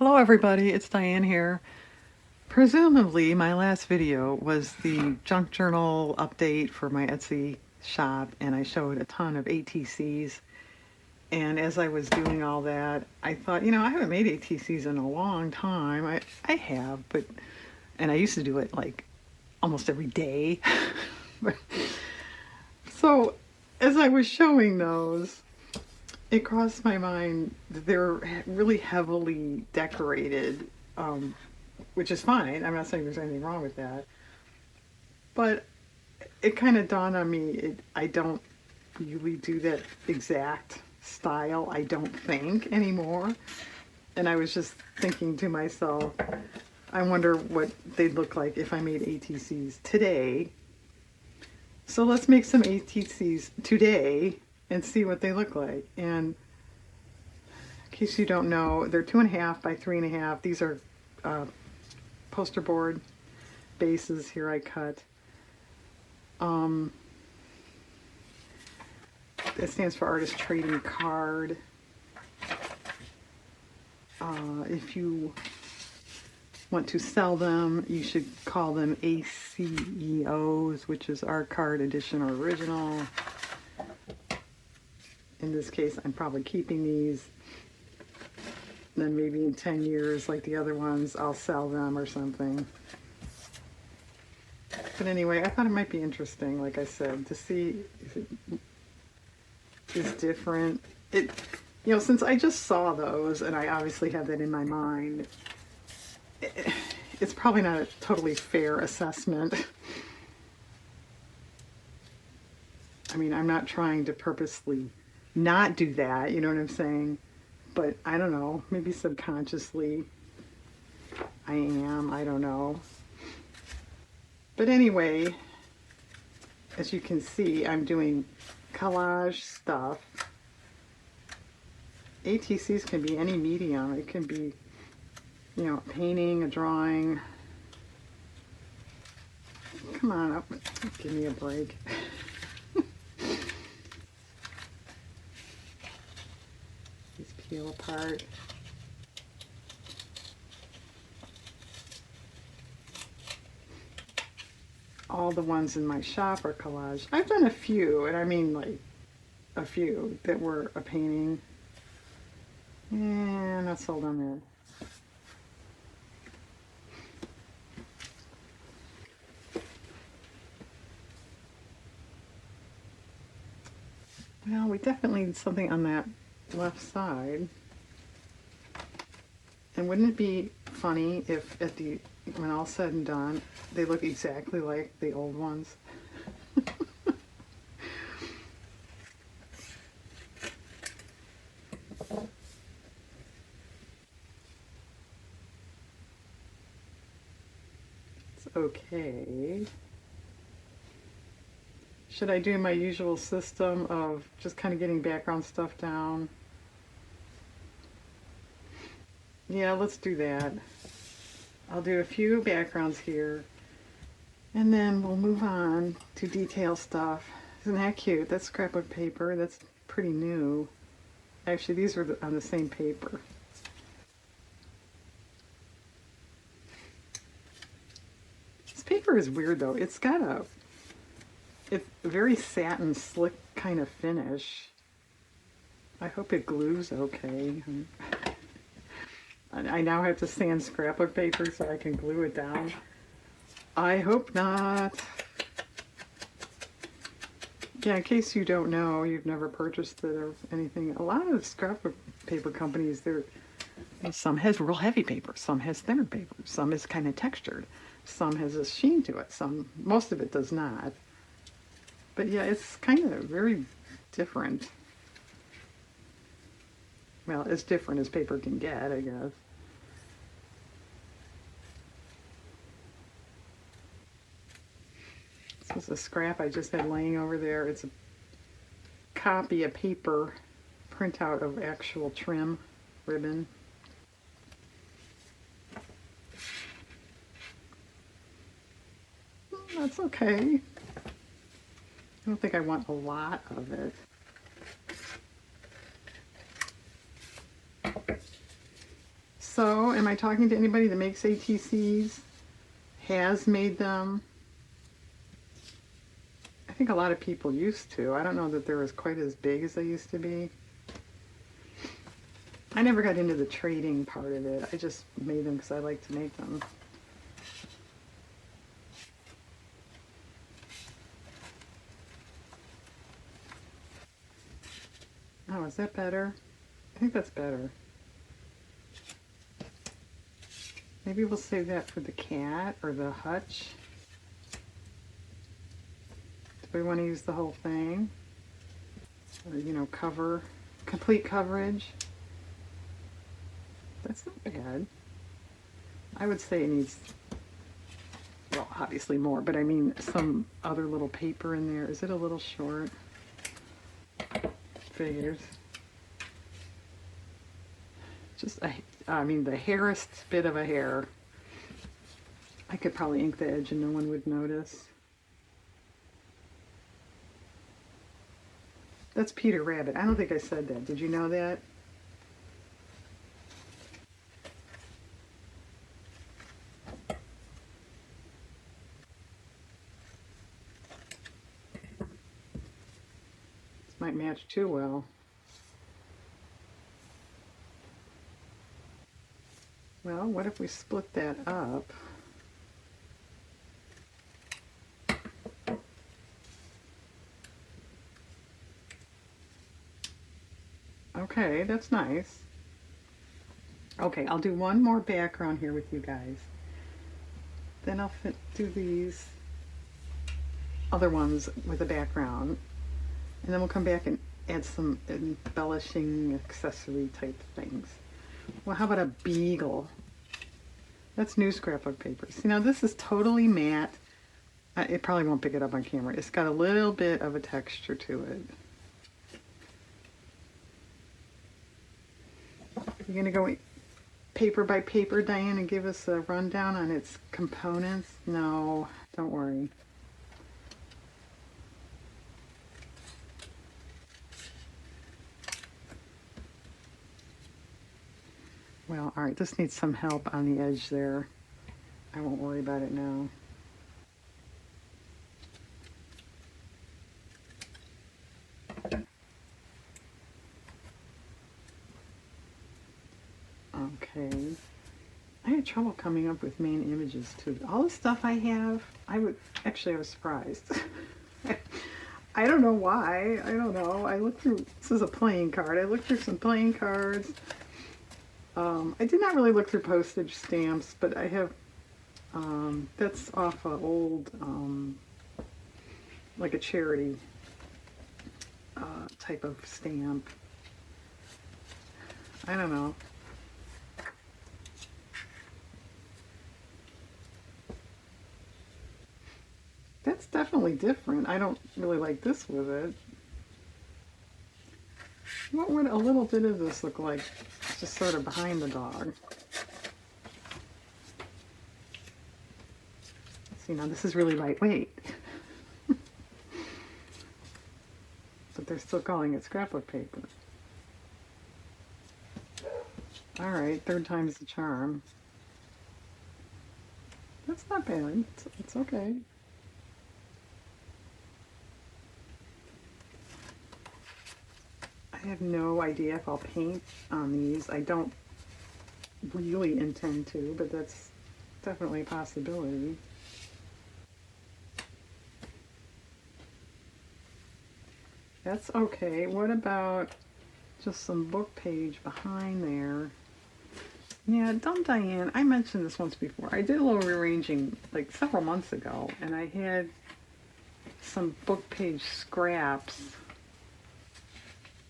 Hello everybody, it's Diane here. Presumably my last video was the junk journal update for my Etsy shop, and I showed a ton of ATCs. And as I was doing all that, I thought, I haven't made ATCs in a long time. I have, and I used to do it like almost every day. So as I was showing those, it crossed my mind that they're really heavily decorated, which is fine. I'm not saying there's anything wrong with that. But it kind of dawned on me, I don't really do that exact style, I don't think, anymore. And I was just thinking to myself, I wonder what they'd look like if I made ATCs today. So let's make some ATCs today and see what they look like. And in case you don't know, they're 2.5 by 3.5. These are poster board bases here I cut. It stands for Artist Trading Card. If you want to sell them, you should call them ACEOs, which is Art Card Edition or Original. In this case, I'm probably keeping these. Then maybe in 10 years, like the other ones, I'll sell them or something. But anyway, I thought it might be interesting, like I said, to see if it is different. Since I just saw those, and I obviously have that in my mind, it's probably not a totally fair assessment. I mean, I'm not trying to purposely not do that, you know what I'm saying? But I don't know, maybe subconsciously I don't know. But anyway, as you can see, I'm doing collage stuff. ATCs can be any medium. It can be, a painting, a drawing. Come on up, give me a break. These peel apart. All the ones in my shop are collage. I've done a few, and I mean like a few that were a painting. Yeah, not sold on there. Well, we definitely need something on that left side. And wouldn't it be funny if when all said and done, they look exactly like the old ones? It's okay. Should I do my usual system of just kind of getting background stuff down? Yeah, let's do that. I'll do a few backgrounds here, and then we'll move on to detail stuff. Isn't that cute? That's scrapbook paper. That's pretty new. Actually, these are on the same paper. This paper is weird though. It's very satin, slick kind of finish. I hope it glues okay. I now have to sand scrapbook paper so I can glue it down. I hope not. Yeah, in case you don't know, you've never purchased it or anything, a lot of scrapbook paper companies, some has real heavy paper, some has thinner paper, some is kind of textured, some has a sheen to it, most of it does not. But yeah, it's kind of very different. Well, as different as paper can get, I guess. This is a scrap I just had laying over there. It's a copy, a paper printout of actual trim ribbon. That's okay. I don't think I want a lot of it. So, am I talking to anybody that makes ATCs? Has made them? I think a lot of people used to. I don't know that they're as quite as big as they used to be. I never got into the trading part of it. I just made them because I like to make them. Oh, is that better? I think that's better. Maybe we'll save that for the cat or the hutch. Do we want to use the whole thing? Or, you know, cover, complete coverage? That's not bad. I would say it needs, well, obviously more, but I mean some other little paper in there. Is it a little short? Figures. Just, I mean, the hairest bit of a hair. I could probably ink the edge and no one would notice. That's Peter Rabbit. I don't think I said that. Did you know that? This might match too well. Well, what if we split that up? Okay, that's nice. Okay, I'll do one more background here with you guys. Then I'll do these other ones with a background. And then we'll come back and add some embellishing accessory type things. Well, how about a beagle? That's new scrapbook paper. See, now this is totally matte. It probably won't pick it up on camera. It's got a little bit of a texture to it. You're going to go paper by paper, Diane, and give us a rundown on its components? No, don't worry. Well, all right, this needs some help on the edge there. I won't worry about it now. Okay. I had trouble coming up with main images too. All the stuff I have, I was surprised. I don't know why. I don't know. I looked through, this is a playing card. I looked through some playing cards. I did not really look through postage stamps, but I have, that's off an old, like a charity type of stamp. I don't know. That's definitely different. I don't really like this with it. What would a little bit of this look like? Just sort of behind the dog. See, now this is really lightweight. But they're still calling it scrapbook paper. All right, third time's the charm. That's not bad. It's okay. I have no idea if I'll paint on these. I don't really intend to, but that's definitely a possibility. That's okay. What about just some book page behind there? Yeah, Dumb Diane, I mentioned this once before. I did a little rearranging like several months ago, and I had some book page scraps,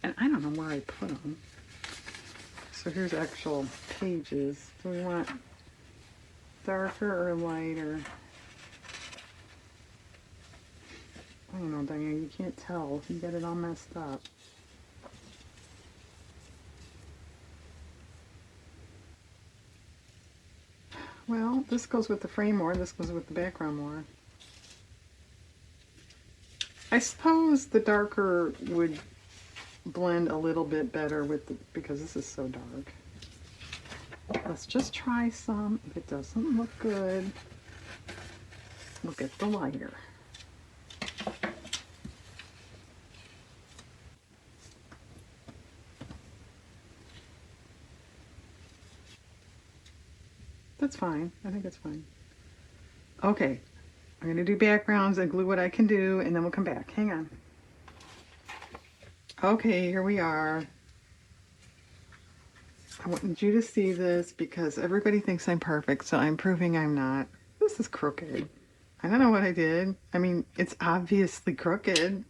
and I don't know where I put them. So here's actual pages. Do we want darker or lighter? I don't know, Diane, you can't tell. You get it all messed up. Well, this goes with the frame more, this goes with the background more. I suppose the darker would blend a little bit better with the, because this is so dark. Let's just try some. If it doesn't look good, we'll get the lighter. That's fine. I think it's fine. Okay, I'm going to do backgrounds and glue what I can do, and then we'll come back. Hang on. Okay, here we are. I wanted you to see this because everybody thinks I'm perfect, so I'm proving I'm not. This is crooked. I don't know what I did. I mean, it's obviously crooked.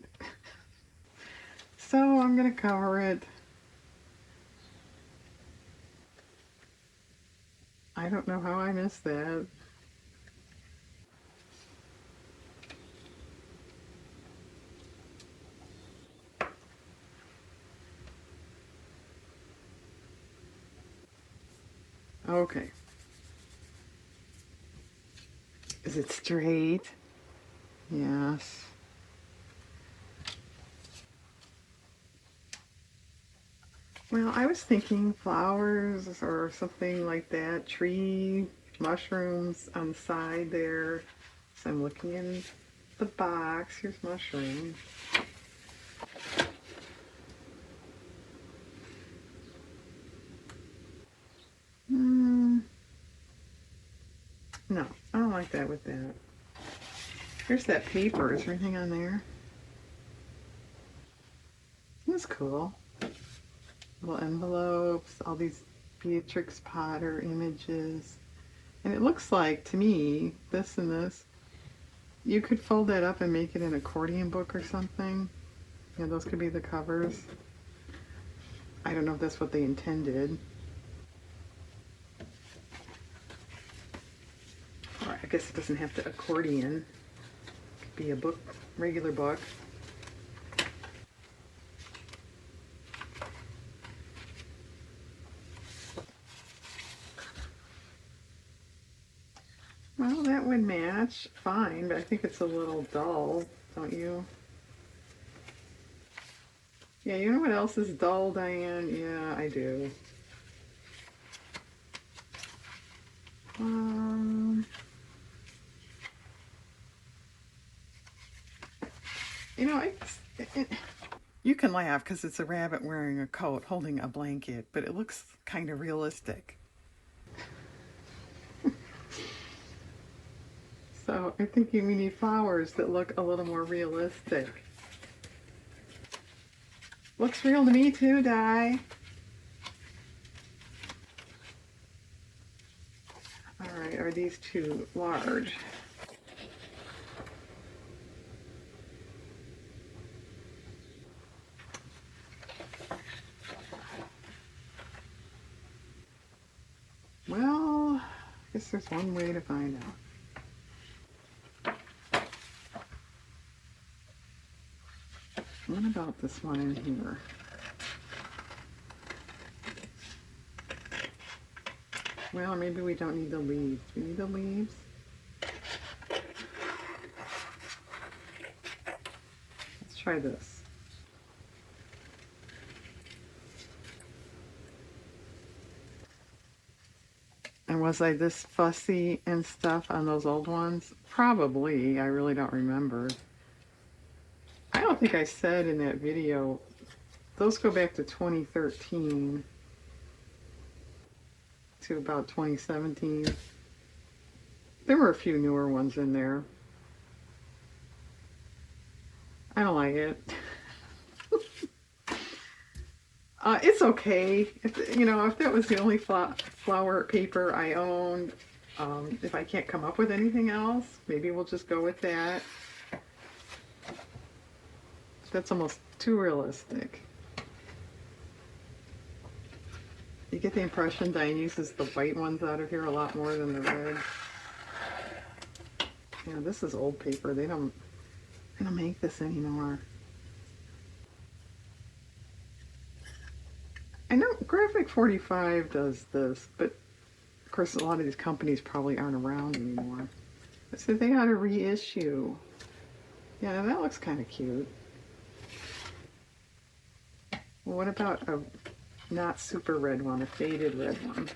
So I'm going to cover it. I don't know how I missed that. Okay. Is it straight? Yes. Well, I was thinking flowers or something like that. Tree, mushrooms on the side there. So I'm looking in the box. Here's mushrooms. Mm, no, I don't like that with that. Here's that paper. Is there anything on there? That's cool. Little envelopes, all these Beatrix Potter images. And it looks like, to me, this and this, you could fold that up and make it an accordion book or something. Yeah, those could be the covers. I don't know if that's what they intended. Or I guess it doesn't have to accordion. It could be a book, regular book. Well, that would match fine, but I think it's a little dull, don't you? Yeah, you know what else is dull, Diane? Yeah, I do. Um, you know, you can laugh because it's a rabbit wearing a coat holding a blanket, but it looks kind of realistic. So I'm thinking we need flowers that look a little more realistic. Looks real to me too, Di. All right, are these too large? Well, I guess there's one way to find out. What about this one in here? Well, maybe we don't need the leaves. Do we need the leaves? Let's try this. And was I this fussy and stuff on those old ones? Probably. I really don't remember. I don't think I said in that video, those go back to 2013 to about 2017. There were a few newer ones in there. I don't like it. It's okay. If that was the only flower paper I owned, if I can't come up with anything else, maybe we'll just go with that. That's almost too realistic. You get the impression Diane uses the white ones out of here a lot more than the red. Yeah, this is old paper. They don't make this anymore. I know Graphic 45 does this, but of course a lot of these companies probably aren't around anymore. So they ought to reissue. Yeah, that looks kind of cute. Well, what about a not super red one, a faded red one?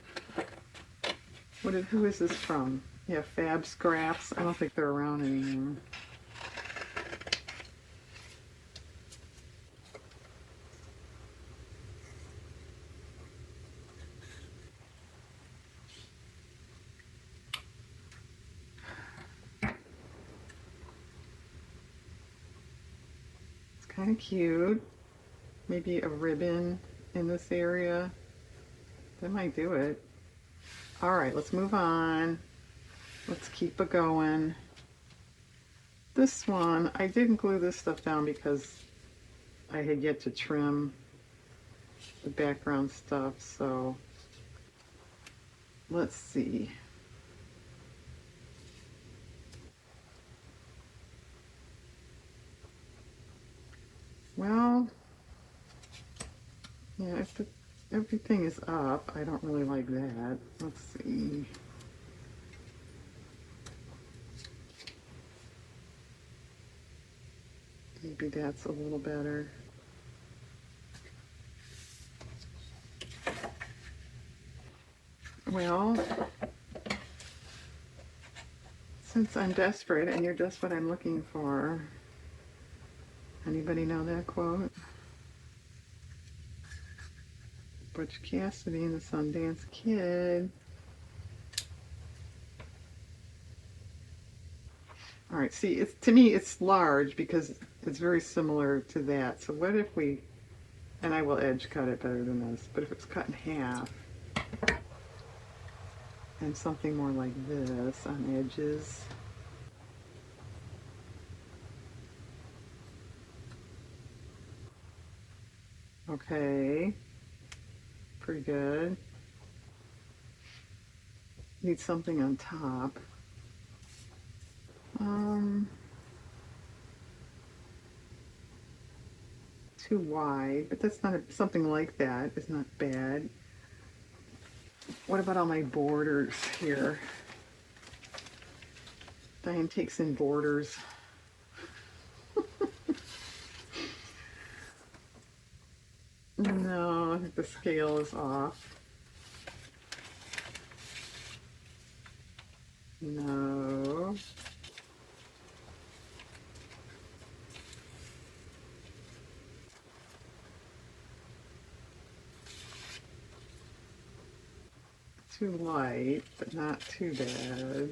Who is this from? Yeah, Fab Scraps. I don't think they're around anymore. It's kind of cute. Maybe a ribbon in this area. That might do it. All right, let's move on. Let's keep it going. This one, I didn't glue this stuff down because I had yet to trim the background stuff, so let's see. Well, yeah, if everything is up, I don't really like that. Let's see. Maybe that's a little better. Well, since I'm desperate and you're just what I'm looking for, anybody know that quote? Butch Cassidy and the Sundance Kid. All right, see, it's to me it's large because it's very similar to that. So what if we, and I will edge cut it better than this, but if it's cut in half and something more like this on edges. Okay, pretty good. Need something on top. Too wide, but that's not something like that is not bad. What about all my borders here? Diane takes in borders. No, I think the scale is off. No. Too light, but not too bad.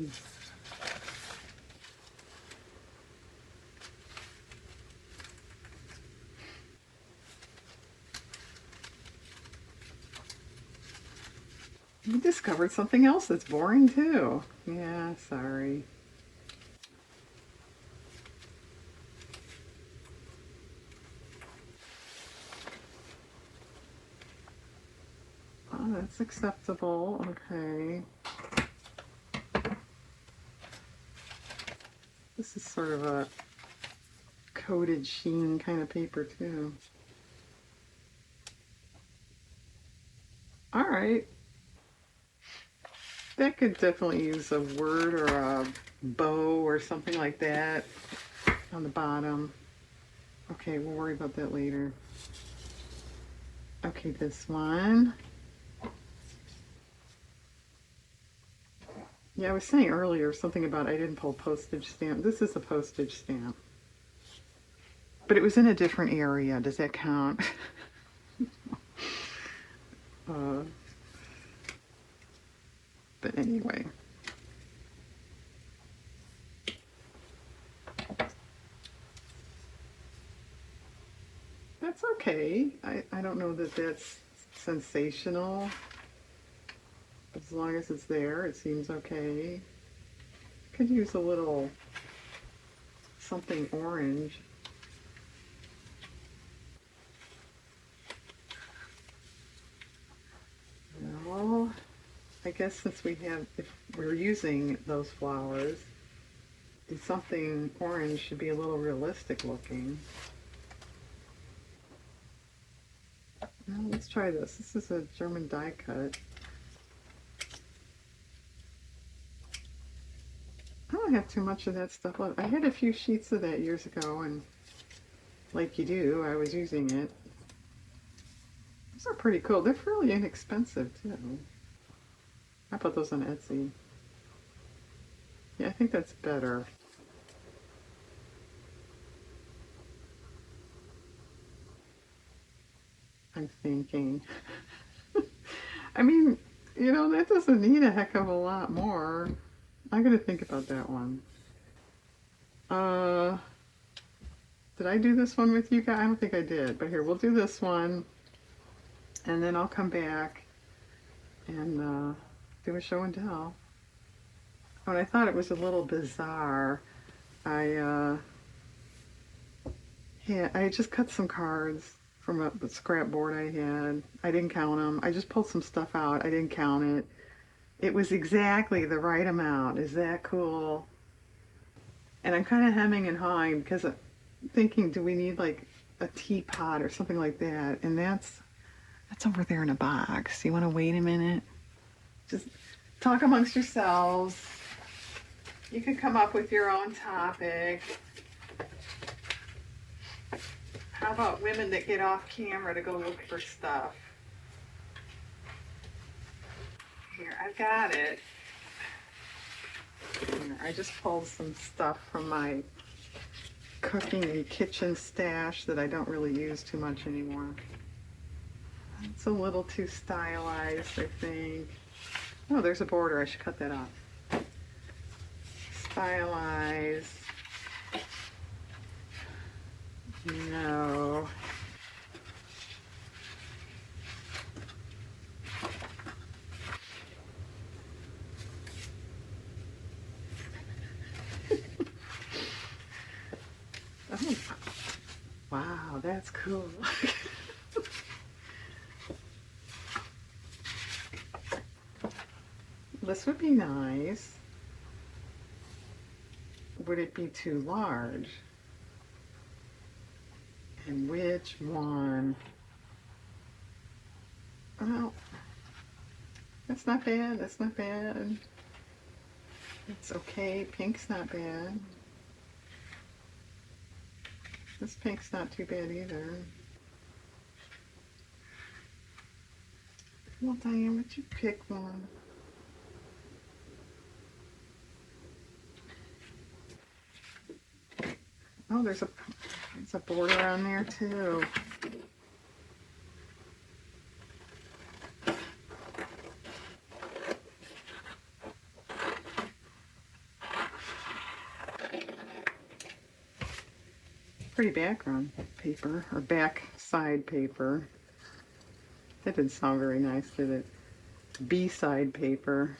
We discovered something else that's boring too. Yeah, sorry. Oh, that's acceptable. Okay. This is sort of a coated sheen kind of paper too. All right. That could definitely use a word or a bow or something like that on the bottom. Okay, we'll worry about that later. Okay, this one. Yeah, I was saying earlier something about I didn't pull postage stamp. This is a postage stamp. But it was in a different area. Does that count? uh, but anyway. That's okay. I don't know that that's sensational. As long as it's there, it seems okay. Could use a little something orange. Well, I guess since if we're using those flowers, something orange should be a little realistic looking. Well, let's try this. This is a German die cut. I don't have too much of that stuff left. I had a few sheets of that years ago, and like you do, I was using it. These are pretty cool. They're fairly inexpensive, too. I put those on Etsy. Yeah, I think that's better. I'm thinking. I mean, that doesn't need a heck of a lot more. I'm gonna think about that one. Uh, did I do this one with you guys? I don't think I did, but here, we'll do this one, and then I'll come back and do a show and tell. When I thought it was a little bizarre, I I just cut some cards from a scrap board I had. I didn't count them. I just pulled some stuff out. I didn't count it. It was exactly the right amount. Is that cool? And I'm kind of hemming and hawing because I'm thinking, do we need like a teapot or something like that? And that's over there in a box. You want to wait a minute? Just talk amongst yourselves. You could come up with your own topic. How about women that get off camera to go look for stuff? Here, I've got it. Here, I just pulled some stuff from my cooking and kitchen stash that I don't really use too much anymore. It's a little too stylized, I think. Oh, there's a border. I should cut that off. Stylized. No. Oh, wow, that's cool. This would be nice. Would it be too large? And which one? Well, that's not bad. That's not bad. It's okay. Pink's not bad. This pink's not too bad either. Well, Diane, would you pick one? Oh, there's a border on there too. Pretty background paper, or back side paper. That didn't sound very nice, did it? B-side paper.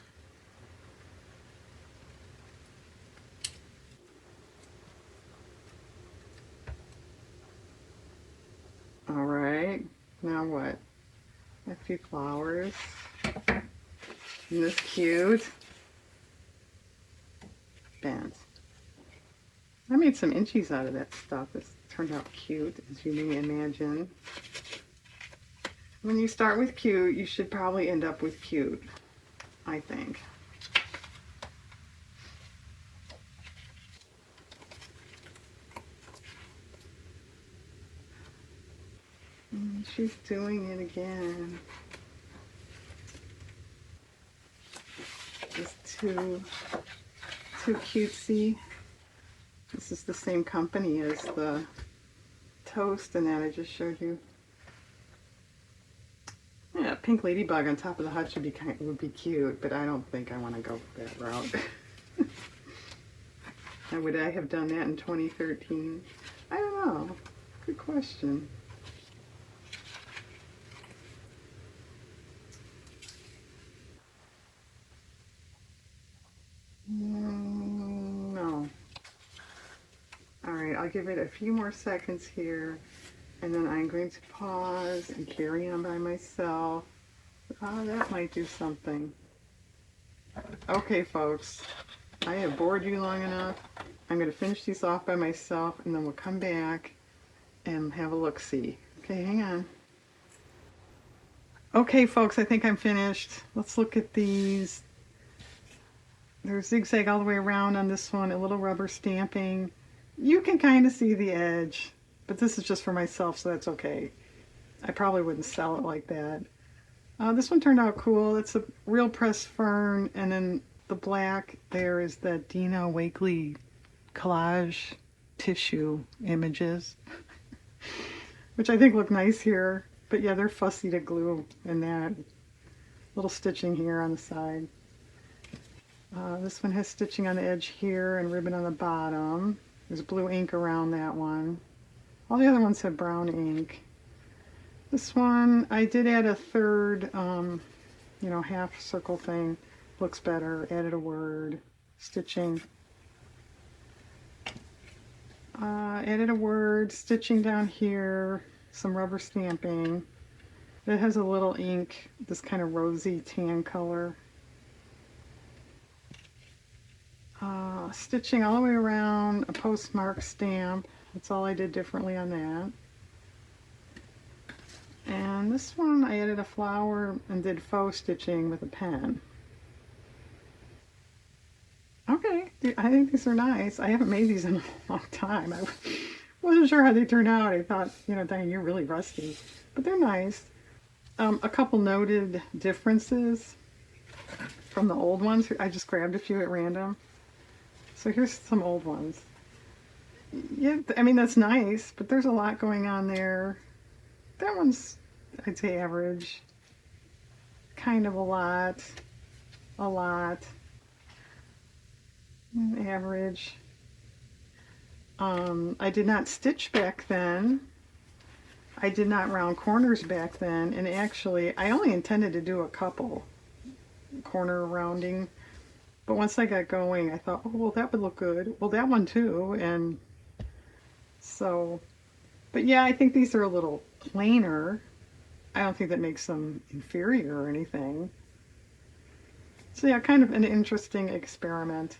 All right, now what? A few flowers. Isn't this cute? Bent. I made some inchies out of that stuff. This turned out cute, as you may imagine. When you start with cute, you should probably end up with cute, I think. She's doing it again. It's too cutesy. This is the same company as the toast and that I just showed you. Yeah, pink ladybug on top of the hut would be cute, but I don't think I want to go that route. Now, would I have done that in 2013? I don't know. Good question. No. All right, I'll give it a few more seconds here, and then I'm going to pause and carry on by myself. Oh, that might do something. Okay, folks, I have bored you long enough. I'm going to finish these off by myself, and then we'll come back and have a look-see. Okay, hang on. Okay, folks, I think I'm finished. Let's look at these. There's zigzag all the way around on this one, a little rubber stamping. You can kind of see the edge, but this is just for myself, so that's okay. I probably wouldn't sell it like that. This one turned out cool. It's a real pressed fern, and then the black there is the Dina Wakley collage tissue images, which I think look nice here. But yeah, they're fussy to glue, and that little stitching here on the side. This one has stitching on the edge here and ribbon on the bottom. There's blue ink around that one. All the other ones have brown ink. This one, I did add a third, half circle thing. Looks better. Added a word. Stitching. Added a word. Stitching down here. Some rubber stamping. It has a little ink, this kind of rosy tan color. Stitching all the way around a postmark stamp. That's all I did differently on that. And this one I added a flower and did faux stitching with a pen. Okay, I think these are nice. I haven't made these in a long time. I wasn't sure how they turned out. I thought, Diane, you're really rusty. But they're nice. A couple noted differences from the old ones. I just grabbed a few at random. So here's some old ones. Yeah, I mean, that's nice, but there's a lot going on there. That one's, I'd say, average. Kind of a lot. A lot. Average. I did not stitch back then. I did not round corners back then, and actually, I only intended to do a couple corner rounding. But once I got going, I thought, oh, well, that would look good. Well, that one too. And so, but yeah, I think these are a little plainer. I don't think that makes them inferior or anything. So yeah, kind of an interesting experiment.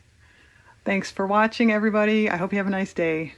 Thanks for watching, everybody. I hope you have a nice day.